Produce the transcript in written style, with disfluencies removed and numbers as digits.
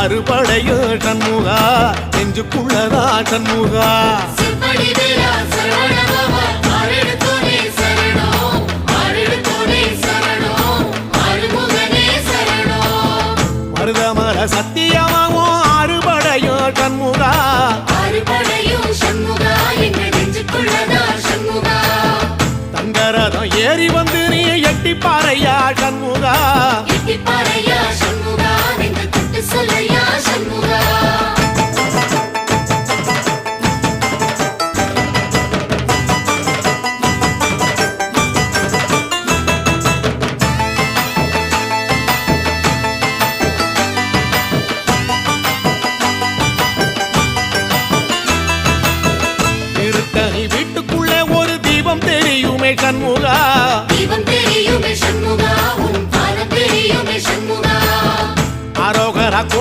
அறுபடையோ சண்முகா நெஞ்சுக்குள்ளதா சண்முகா மருதமர சத்தியமாவும் அறுபடையோ சண்முகா தங்கரதம் ஏறி வந்து நீ எட்டி பாறையா சண்முகா